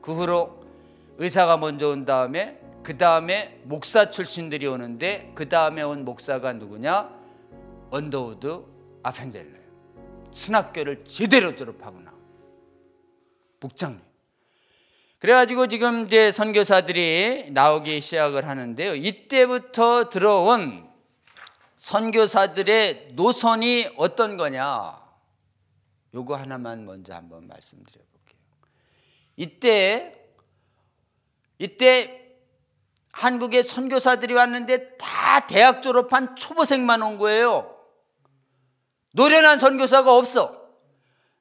그 후로 의사가 먼저 온 다음에 그 다음에 목사 출신들이 오는데 그 다음에 온 목사가 누구냐? 언더우드 아펜젤러예요. 신학교를 제대로 졸업하고 나온 목장님. 그래가지고 지금 이제 선교사들이 나오기 시작을 하는데요. 이때부터 들어온 선교사들의 노선이 어떤 거냐? 요거 하나만 먼저 한번 말씀드려 볼게요. 이때 한국에 선교사들이 왔는데 다 대학 졸업한 초보생만 온 거예요. 노련한 선교사가 없어.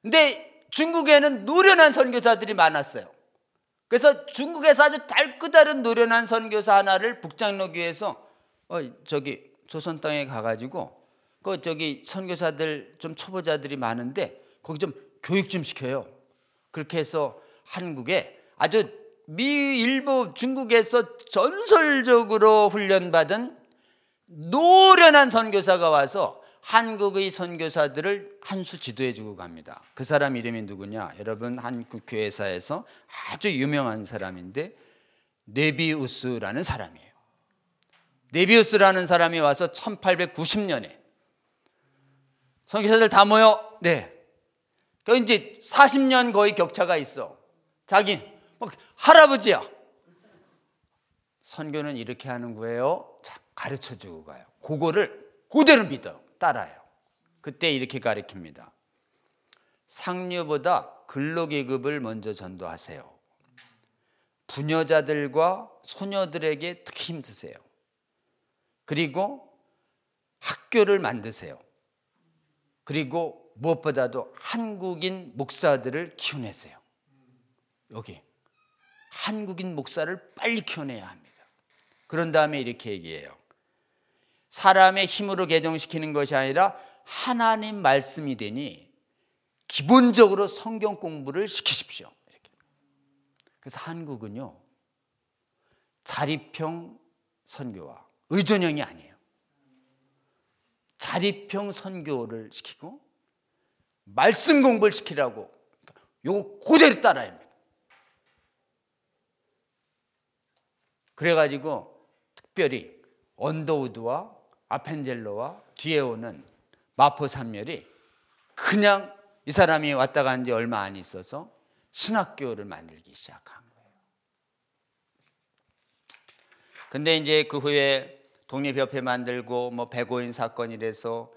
근데 중국에는 노련한 선교사들이 많았어요. 그래서 중국에서 아주 달끄다른 노련한 선교사 하나를 북장로교회에서 저기 조선 땅에 가가지고 저기 선교사들 좀 초보자들이 많은데 거기 좀 교육 좀 시켜요. 그렇게 해서 한국에 아주 일부 중국에서 전설적으로 훈련받은 노련한 선교사가 와서 한국의 선교사들을 한 수 지도해 주고 갑니다. 그 사람 이름이 누구냐? 여러분 한국 교회사에서 아주 유명한 사람인데 네비우스라는 사람이에요. 네비우스라는 사람이 와서 1890년에 선교사들 다 모여. 네. 그 이제 40년 거의 격차가 있어. 자기 할아버지야. 선교는 이렇게 하는 거예요. 자, 가르쳐 주고 가요. 그거를 그대로 믿어요. 따라요. 그때 이렇게 가르칩니다. 상류보다 근로계급을 먼저 전도하세요. 부녀자들과 소녀들에게 특히 힘쓰세요. 그리고 학교를 만드세요. 그리고 무엇보다도 한국인 목사들을 키워내세요. 여기 한국인 목사를 빨리 키워내야 합니다. 그런 다음에 이렇게 얘기해요. 사람의 힘으로 개종시키는 것이 아니라 하나님 말씀이 되니 기본적으로 성경 공부를 시키십시오. 이렇게. 그래서 한국은요, 자립형 선교와 의존형이 아니에요. 자립형 선교를 시키고 말씀 공부를 시키라고 요거 그대로 따라야 합니다. 그래가지고 특별히 언더우드와 아펜젤러와 뒤에 오는 마포 산멸이 그냥 이 사람이 왔다 간 지 얼마 안 있어서 신학교를 만들기 시작한 거예요. 근데 이제 그 후에 독립협회 만들고 뭐 백오인 사건이라서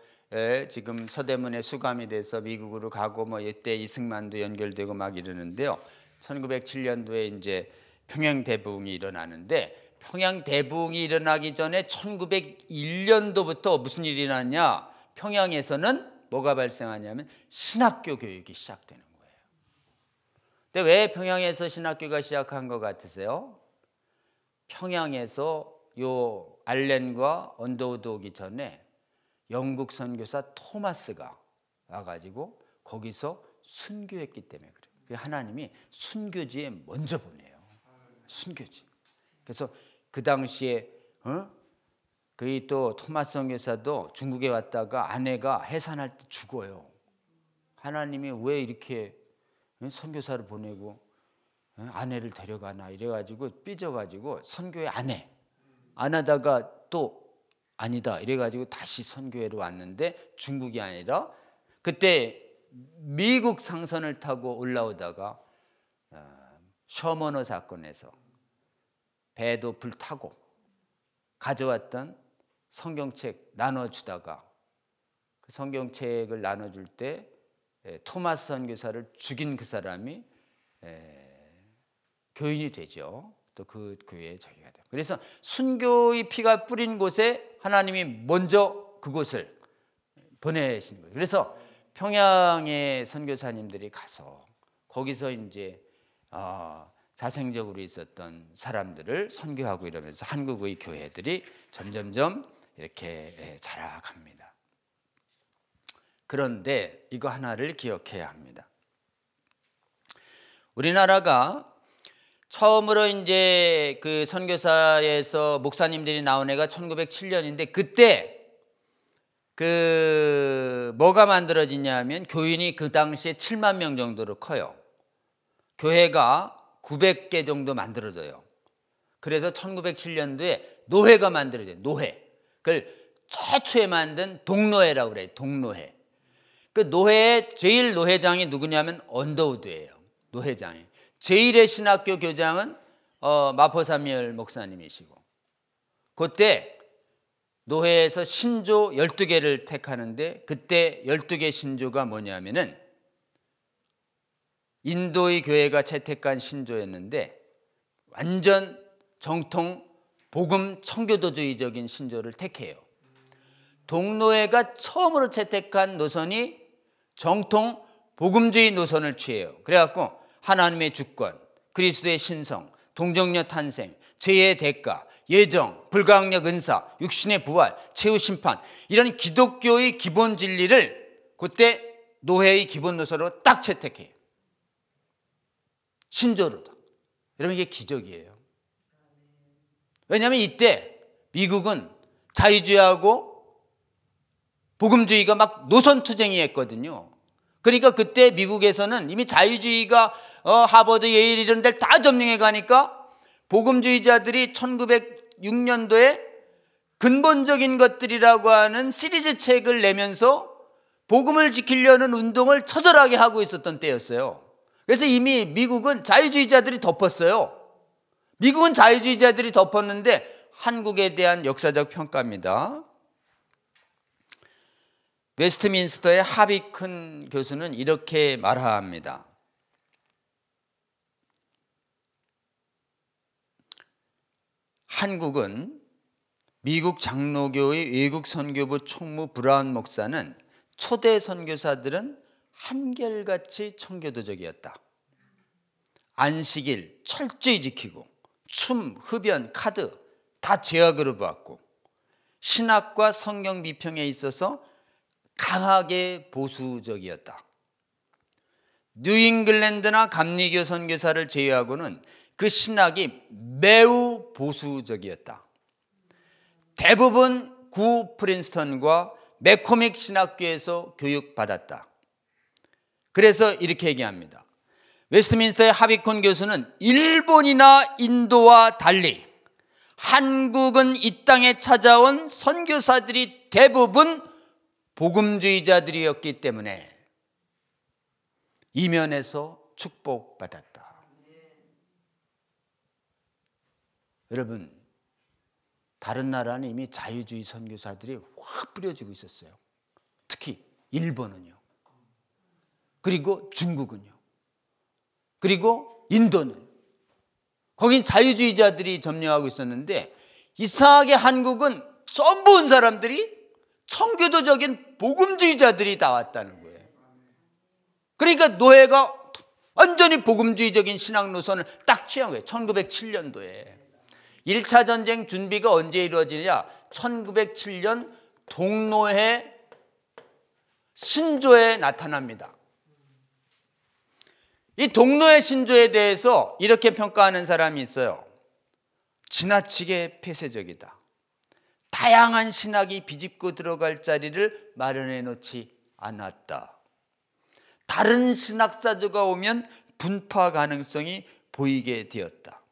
지금 서대문에 수감이 돼서 미국으로 가고 뭐 이때 이승만도 연결되고 막 이러는데요. 1907년도에 이제 평양 대부흥이 일어나는데 평양 대부흥이 일어나기 전에 1901년도부터 무슨 일이 일어났냐? 평양에서는 뭐가 발생하냐면 신학교 교육이 시작되는 거예요. 근데 왜 평양에서 신학교가 시작한 것 같으세요? 평양에서 요 알렌과 언더우드 오기 전에 영국 선교사 토마스가 와가지고 거기서 순교했기 때문에 그래요. 하나님이 순교지에 먼저 보내요. 순교지. 그래서 그 당시에 그 또 토마스 선교사도 중국에 왔다가 아내가 해산할 때 죽어요. 하나님이 왜 이렇게 선교사를 보내고 아내를 데려가나 이래가지고 삐져가지고 선교회 안 하다가 또 아니다 이래가지고 다시 선교회로 왔는데 중국이 아니라 그때 미국 상선을 타고 올라오다가 셔머너 사건에서 배도 불타고 가져왔던 성경책 나눠주다가 그 성경책을 나눠줄 때 토마스 선교사를 죽인 그 사람이 교인이 되죠. 또 그 교회에 저기가 돼요. 그래서 순교의 피가 뿌린 곳에 하나님이 먼저 그곳을 보내신 거예요. 그래서 평양의 선교사님들이 가서 거기서 이제 자생적으로 있었던 사람들을 선교하고 이러면서 한국의 교회들이 점점점 이렇게 자라갑니다. 그런데 이거 하나를 기억해야 합니다. 우리나라가 처음으로 이제 그 선교사에서 목사님들이 나온 애가 1907년인데 그때 그 뭐가 만들어지냐 하면 교인이 그 당시에 7만 명 정도로 커요. 교회가 900개 정도 만들어져요. 그래서 1907년도에 노회가 만들어져요. 노회. 그걸 최초에 만든 동노회라고 그래요. 동노회. 그 노회의 제일 노회장이 누구냐면 언더우드예요. 노회장이. 제일의 신학교 교장은 마포사미엘 목사님이시고, 그때 노회에서 신조 12개를 택하는데, 그때 12개 신조가 뭐냐면은 인도의 교회가 채택한 신조였는데 완전 정통 복음 청교도주의적인 신조를 택해요. 동노회가 처음으로 채택한 노선이 정통 복음주의 노선을 취해요. 그래갖고 하나님의 주권, 그리스도의 신성, 동정녀 탄생, 죄의 대가, 예정, 불가항력 은사, 육신의 부활, 최후 심판, 이런 기독교의 기본 진리를 그때 노회의 기본 노선으로 딱 채택해요. 신조로다. 여러분, 이게 기적이에요. 왜냐하면 이때 미국은 자유주의하고 복음주의가 막 노선투쟁이 했거든요. 그러니까 그때 미국에서는 이미 자유주의가 하버드, 예일 이런 데를 다 점령해 가니까 복음주의자들이 1906년도에 근본적인 것들이라고 하는 시리즈 책을 내면서 복음을 지키려는 운동을 처절하게 하고 있었던 때였어요. 그래서 이미 미국은 자유주의자들이 덮었어요. 미국은 자유주의자들이 덮었는데 한국에 대한 역사적 평가입니다. 웨스트민스터의 하비큰 교수는 이렇게 말합니다. 한국은 미국 장로교의 외국 선교부 총무 브라운 목사는 초대 선교사들은 한결같이 청교도적이었다. 안식일 철저히 지키고 춤, 흡연, 카드 다 제약으로 봤고 신학과 성경 비평에 있어서 강하게 보수적이었다. 뉴잉글랜드나 감리교 선교사를 제외하고는 그 신학이 매우 보수적이었다. 대부분 구 프린스턴과 맥코믹 신학교에서 교육받았다. 그래서 이렇게 얘기합니다. 웨스트민스터의 하비콘 교수는 일본이나 인도와 달리 한국은 이 땅에 찾아온 선교사들이 대부분 복음주의자들이었기 때문에 이면에서 축복받았다. 여러분, 다른 나라는 이미 자유주의 선교사들이 확 뿌려지고 있었어요. 특히 일본은요. 그리고 중국은요. 그리고 인도는. 거긴 자유주의자들이 점령하고 있었는데 이상하게 한국은 전부 온 사람들이 청교도적인 복음주의자들이 다 왔다는 거예요. 그러니까 노회가 완전히 복음주의적인 신학 노선을 딱 취한 거예요. 1907년도에. 1차 전쟁 준비가 언제 이루어지냐? 1907년 동노회 신조에 나타납니다. 이 동노회 신조에 대해서 이렇게 평가하는 사람이 있어요. 지나치게 폐쇄적이다. 다양한 신학이 비집고 들어갈 자리를 마련해 놓지 않았다. 다른 신학사조가 오면 분파 가능성이 보이게 되었다.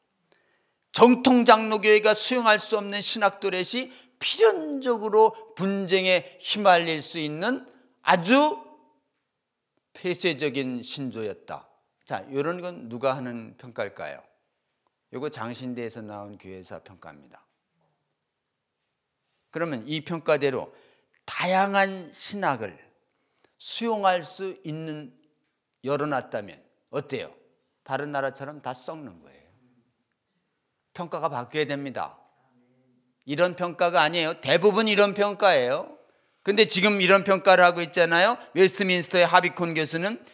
정통 장로교회가 수용할 수 없는 신학도렛이 필연적으로 분쟁에 휘말릴 수 있는 아주 폐쇄적인 신조였다. 자, 이런 건 누가 하는 평가일까요? 이거 장신대에서 나온 교회사 평가입니다. 그러면 이 평가대로 다양한 신학을 수용할 수 있는 열어놨다면 어때요? 다른 나라처럼 다 썩는 거예요. 평가가 바뀌어야 됩니다. 이런 평가가 아니에요. 대부분 이런 평가예요. 근데 지금 이런 평가를 하고 있잖아요. 웨스트민스터의 하비콘 교수는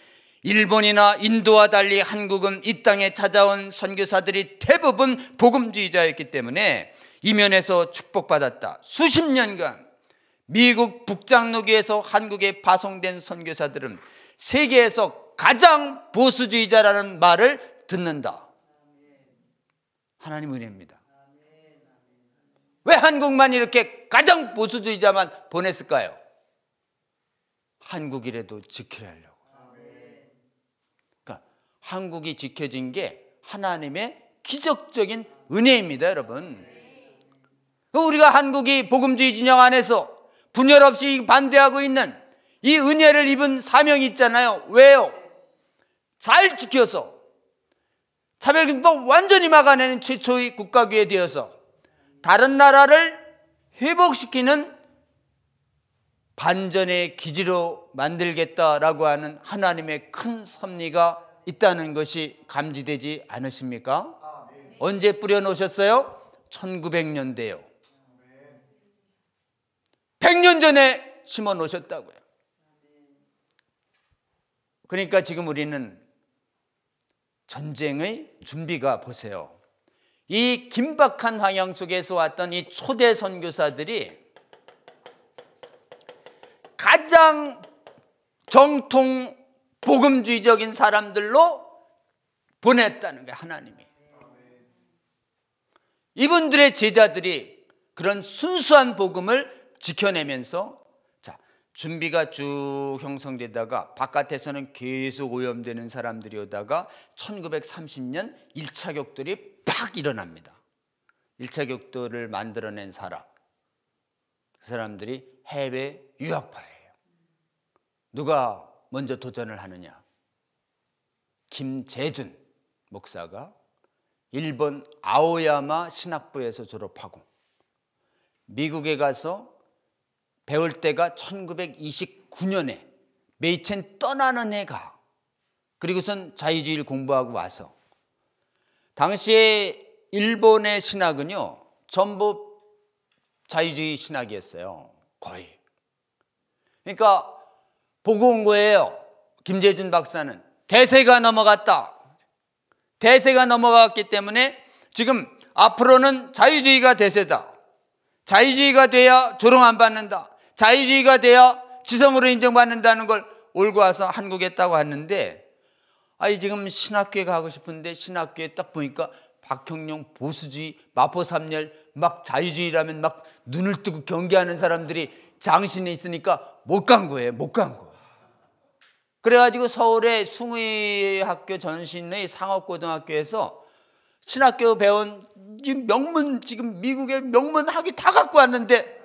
일본이나 인도와 달리 한국은 이 땅에 찾아온 선교사들이 대부분 복음주의자였기 때문에 이면에서 축복받았다. 수십 년간 미국 북장로교에서 한국에 파송된 선교사들은 세계에서 가장 보수주의자라는 말을 듣는다. 하나님 은혜입니다. 왜 한국만 이렇게 가장 보수주의자만 보냈을까요? 한국이라도 지키려 하려고. 그러니까 한국이 지켜진 게 하나님의 기적적인 은혜입니다, 여러분. 우리가 한국이 복음주의 진영 안에서 분열 없이 반대하고 있는 이 은혜를 입은 사명이 있잖아요. 왜요? 잘 지켜서 차별금법 완전히 막아내는 최초의 국가교회 되어서 다른 나라를 회복시키는 반전의 기지로 만들겠다라고 하는 하나님의 큰 섭리가 있다는 것이 감지되지 않으십니까? 언제 뿌려놓으셨어요? 1900년대요. 100년 전에 심어 놓으셨다고요. 그러니까 지금 우리는 전쟁의 준비가, 보세요. 이 긴박한 환경 속에서 왔던 이 초대 선교사들이 가장 정통 복음주의적인 사람들로 보냈다는 거예요, 하나님이. 이분들의 제자들이 그런 순수한 복음을 지켜내면서 준비가 쭉 형성되다가 바깥에서는 계속 오염되는 사람들이 오다가 1930년 1차 격돌이 팍 일어납니다. 1차 격돌을 만들어낸 사람, 그 사람들이 해외 유학파예요. 누가 먼저 도전을 하느냐? 김재준 목사가 일본 아오야마 신학부에서 졸업하고 미국에 가서 배울 때가 1929년에 메이첸 떠나는 해가, 그리고선 자유주의를 공부하고 와서, 당시에 일본의 신학은요 전부 자유주의 신학이었어요, 거의. 그러니까 보고 온 거예요. 김재준 박사는 대세가 넘어갔다. 대세가 넘어갔기 때문에 지금 앞으로는 자유주의가 대세다. 자유주의가 돼야 조롱 안 받는다. 자유주의가 돼야 지성으로 인정받는다는 걸 올고 와서 한국에 했다고 하는데, 지금 신학교에 가고 싶은데 신학교에 딱 보니까 박형룡 보수주의, 마포삼열 막 자유주의라면 막 눈을 뜨고 경계하는 사람들이 장신에 있으니까 못 간 거예요. 못 간 거. 그래가지고 서울의 숭의학교 전신의 상업고등학교에서 신학교 배운 명문, 지금 미국의 명문 학위 다 갖고 왔는데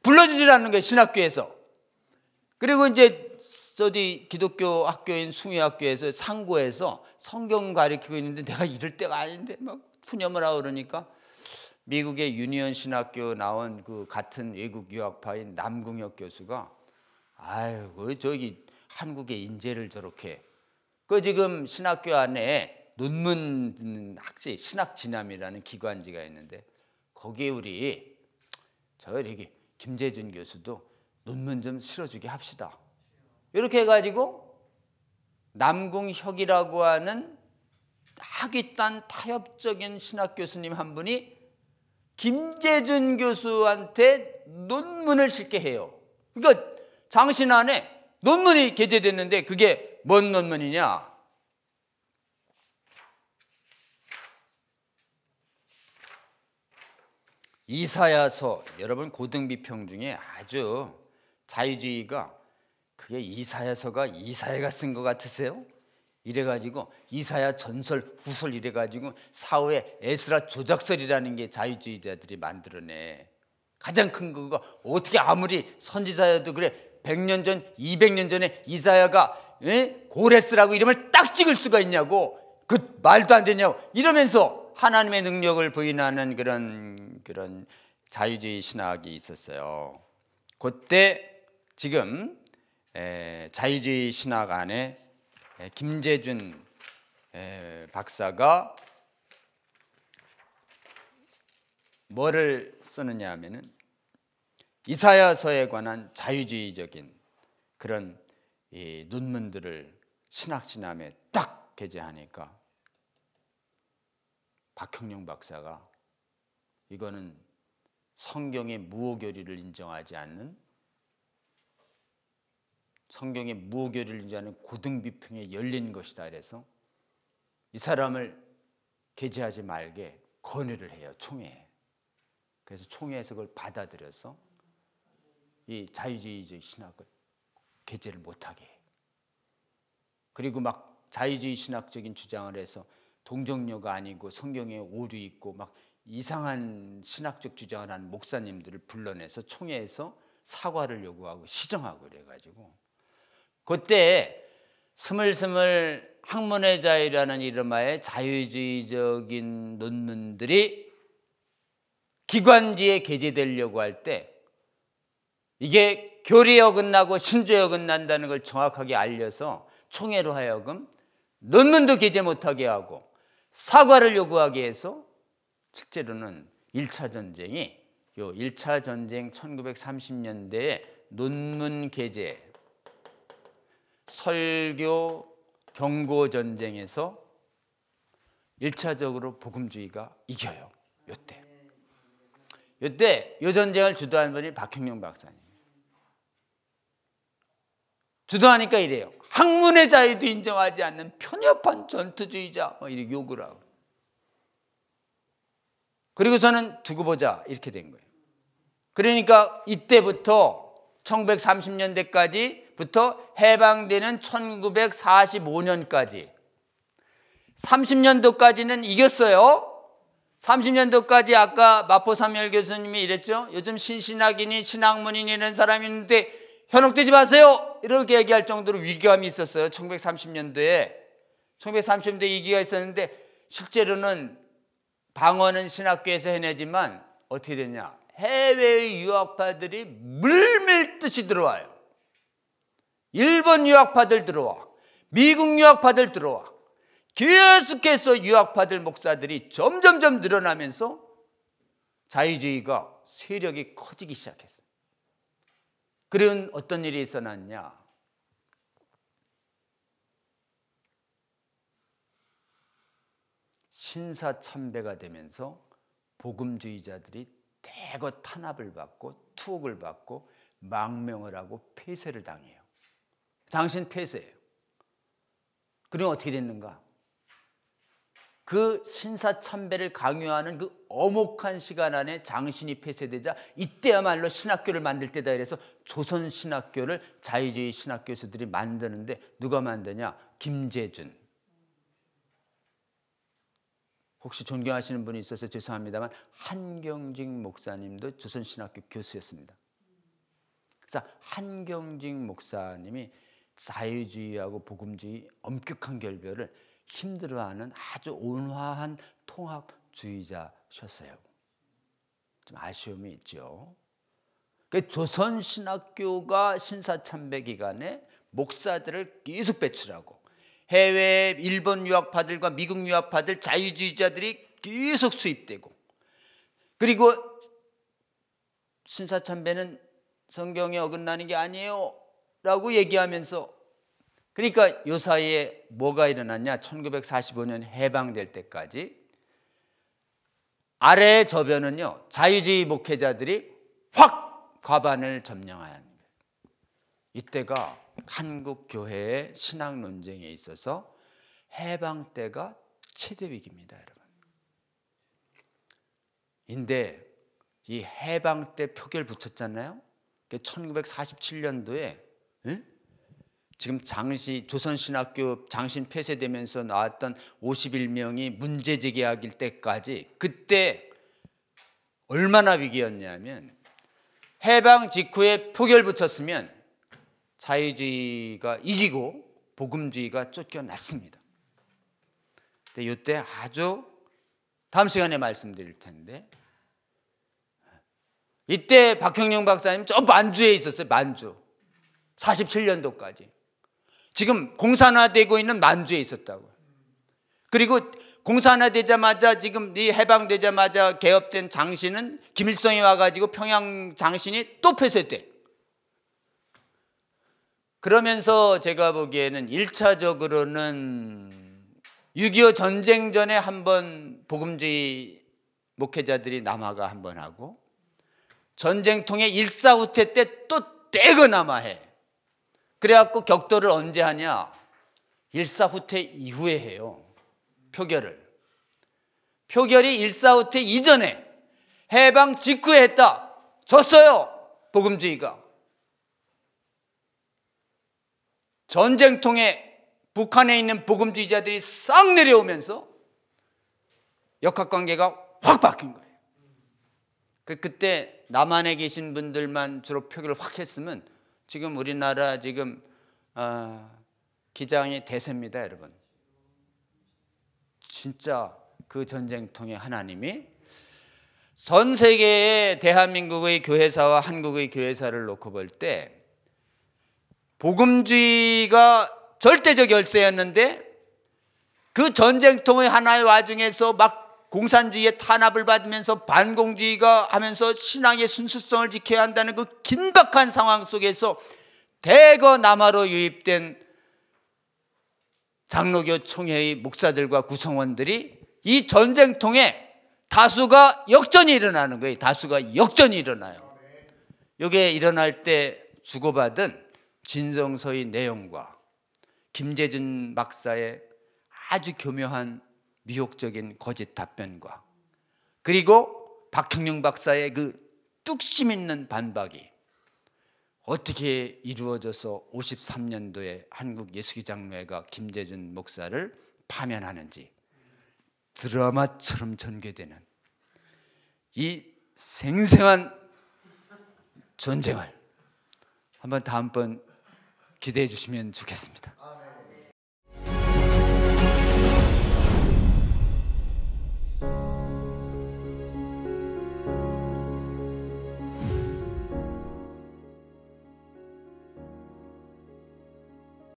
불러주질 않는 거예요, 신학교에서. 그리고 이제 저기 기독교 학교인 숭의학교에서 상고에서 성경 가르치고 있는데 내가 이럴 때가 아닌데 막 푸념을 하고 그러니까 미국의 유니언 신학교 나온 그 같은 외국 유학파인 남궁혁 교수가 아유, 저기 한국의 인재를 저렇게, 그 지금 신학교 안에 논문 학지 신학진암이라는 기관지가 있는데 거기에 우리 저기 김재준 교수도 논문 좀 실어주게 합시다. 이렇게 해가지고 남궁혁이라고 하는 학위딴 타협적인 신학 교수님 한 분이 김재준 교수한테 논문을 실게 해요. 그러니까 장신 안에 논문이 게재됐는데 그게 뭔 논문이냐? 이사야서. 여러분 고등비평 중에 아주 자유주의가 그게 이사야서가 이사야가 쓴 것 같으세요? 이래가지고 이사야 전설 후설 이래가지고 사후에 에스라 조작설이라는 게 자유주의자들이 만들어내. 가장 큰 거가 어떻게 아무리 선지자여도 그래 100년 전 200년 전에 이사야가 고레스라고 이름을 딱 찍을 수가 있냐고, 그 말도 안 되냐고 이러면서 하나님의 능력을 부인하는 그런 자유주의 신학이 있었어요. 그때 지금 자유주의 신학 안에 김재준 박사가 뭐를 쓰느냐 하면은 이사야서에 관한 자유주의적인 그런 이 논문들을 신학진암에 딱 게재하니까 박형룡 박사가 이거는 성경의 무오교리를 인정하지 않는, 성경의 무오교리를 인정하는 고등비평에 열린 것이다. 그래서 이 사람을 게재하지 말게 건의를 해요, 총회에. 그래서 총회에서 그걸 받아들여서 이 자유주의적 신학을 게재를 못하게 해요. 그리고 막 자유주의 신학적인 주장을 해서 동정녀가 아니고 성경에 오류 있고 막 이상한 신학적 주장을 하는 목사님들을 불러내서 총회에서 사과를 요구하고 시정하고 그래가지고 그때 스물스물 학문의 자유라는 이름하에 자유주의적인 논문들이 기관지에 게재되려고 할 때 이게 교리에 어긋나고 신조에 어긋난다는 걸 정확하게 알려서 총회로 하여금 논문도 게재 못하게 하고 사과를 요구하게 해서 실제로는 1차 전쟁이 1차 전쟁 1930년대에 논문 게재 설교 경고 전쟁에서 1차적으로 복음주의가 이겨요. 이때 이 전쟁을 주도한 분이 박형룡 박사님. 주도하니까 이래요. 학문의 자유도 인정하지 않는 편협한 전투주의자 이렇게 욕을 하고. 그리고서는 두고 보자 이렇게 된 거예요. 그러니까 이때부터 1930년대까지부터 해방되는 1945년까지 30년도까지는 이겼어요. 30년도까지 아까 마포삼열 교수님이 이랬죠. 요즘 신신학인이 신학문인이 이런 사람이 있는데 현혹되지 마세요 이렇게 얘기할 정도로 위기감이 있었어요. 1930년도에 위기가 있었는데 실제로는 방언은 신학교에서 해내지만 어떻게 됐냐, 해외의 유학파들이 물밀듯이 들어와요. 일본 유학파들 들어와, 미국 유학파들 들어와. 계속해서 유학파들 목사들이 점점점 늘어나면서 자유주의가 세력이 커지기 시작했어요. 그런 어떤 일이 있어났냐, 신사참배가 되면서 복음주의자들이 대거 탄압을 받고 투옥을 받고 망명을 하고 폐쇄를 당해요. 당신 폐쇄예요. 그럼 어떻게 됐는가? 그 신사참배를 강요하는 그 엄혹한 시간 안에 장신이 폐쇄되자 이때야말로 신학교를 만들 때다 이래서 조선신학교를 자유주의 신학교수들이 만드는데 누가 만드냐? 김재준. 혹시 존경하시는 분이 있어서 죄송합니다만 한경직 목사님도 조선신학교 교수였습니다. 그래서 한경직 목사님이 자유주의하고 복음주의 엄격한 결별을 힘들어하는 아주 온화한 통합주의자셨어요. 좀 아쉬움이 있죠. 조선신학교가 신사참배 기간에 목사들을 계속 배출하고 해외 일본 유학파들과 미국 유학파들 자유주의자들이 계속 수입되고, 그리고 신사참배는 성경에 어긋나는 게 아니에요 라고 얘기하면서, 그러니까 요 사이에 뭐가 일어났냐, 1945년 해방될 때까지 아래의 저변은요 자유주의 목회자들이 확 과반을 점령하는 거예요. 이때가 한국 교회의 신학 논쟁에 있어서 해방 때가 최대 위기입니다, 여러분. 인데 이 해방 때 표결 붙였잖아요. 1947년도에 지금 조선신학교 장신 폐쇄되면서 나왔던 51명이 문제 제기하길 때까지 그때 얼마나 위기였냐면 해방 직후에 표결 붙였으면 자유주의가 이기고 복음주의가 쫓겨났습니다. 근데 이때 아주 다음 시간에 말씀드릴 텐데, 이때 박형룡 박사님 저 만주에 있었어요. 만주 47년도까지 지금 공산화되고 있는 만주에 있었다고요. 그리고 공산화되자마자 지금 이 해방되자마자 개업된 장신은 김일성이 와가지고 평양 장신이 또 폐쇄돼. 그러면서 제가 보기에는 1차적으로는 6.25 전쟁 전에 한번 복음주의 목회자들이 남아가 한번 하고, 전쟁통에 일사후퇴 때 또 떼거 남아해. 그래갖고 격돌을 언제 하냐? 일사후퇴 이후에 해요. 표결이 일사후퇴 이전에 해방 직후에 했다. 졌어요, 복음주의가. 전쟁통에 북한에 있는 복음주의자들이 싹 내려오면서 역학관계가 확 바뀐 거예요. 그때 남한에 계신 분들만 주로 표기를 확 했으면 지금 우리나라 지금 기장이 대세입니다, 여러분. 진짜 그 전쟁통에 하나님이 전 세계의 대한민국의 교회사와 한국의 교회사를 놓고 볼 때 복음주의가 절대적 열세였는데 그 전쟁통의 하나의 와중에서 막 공산주의의 탄압을 받으면서 반공주의가 하면서 신앙의 순수성을 지켜야 한다는 그 긴박한 상황 속에서 대거 남하로 유입된 장로교 총회의 목사들과 구성원들이 이 전쟁통에 다수가 역전이 일어나는 거예요. 다수가 역전이 일어나요. 이게 일어날 때 주고받은 진성서의 내용과 김재준 박사의 아주 교묘한 미혹적인 거짓 답변과 그리고 박형룡 박사의 그 뚝심 있는 반박이 어떻게 이루어져서 53년도에 한국 예수기장로회가 김재준 목사를 파면하는지 드라마처럼 전개되는 이 생생한 전쟁을 한번 다음번 기대해 주시면 좋겠습니다.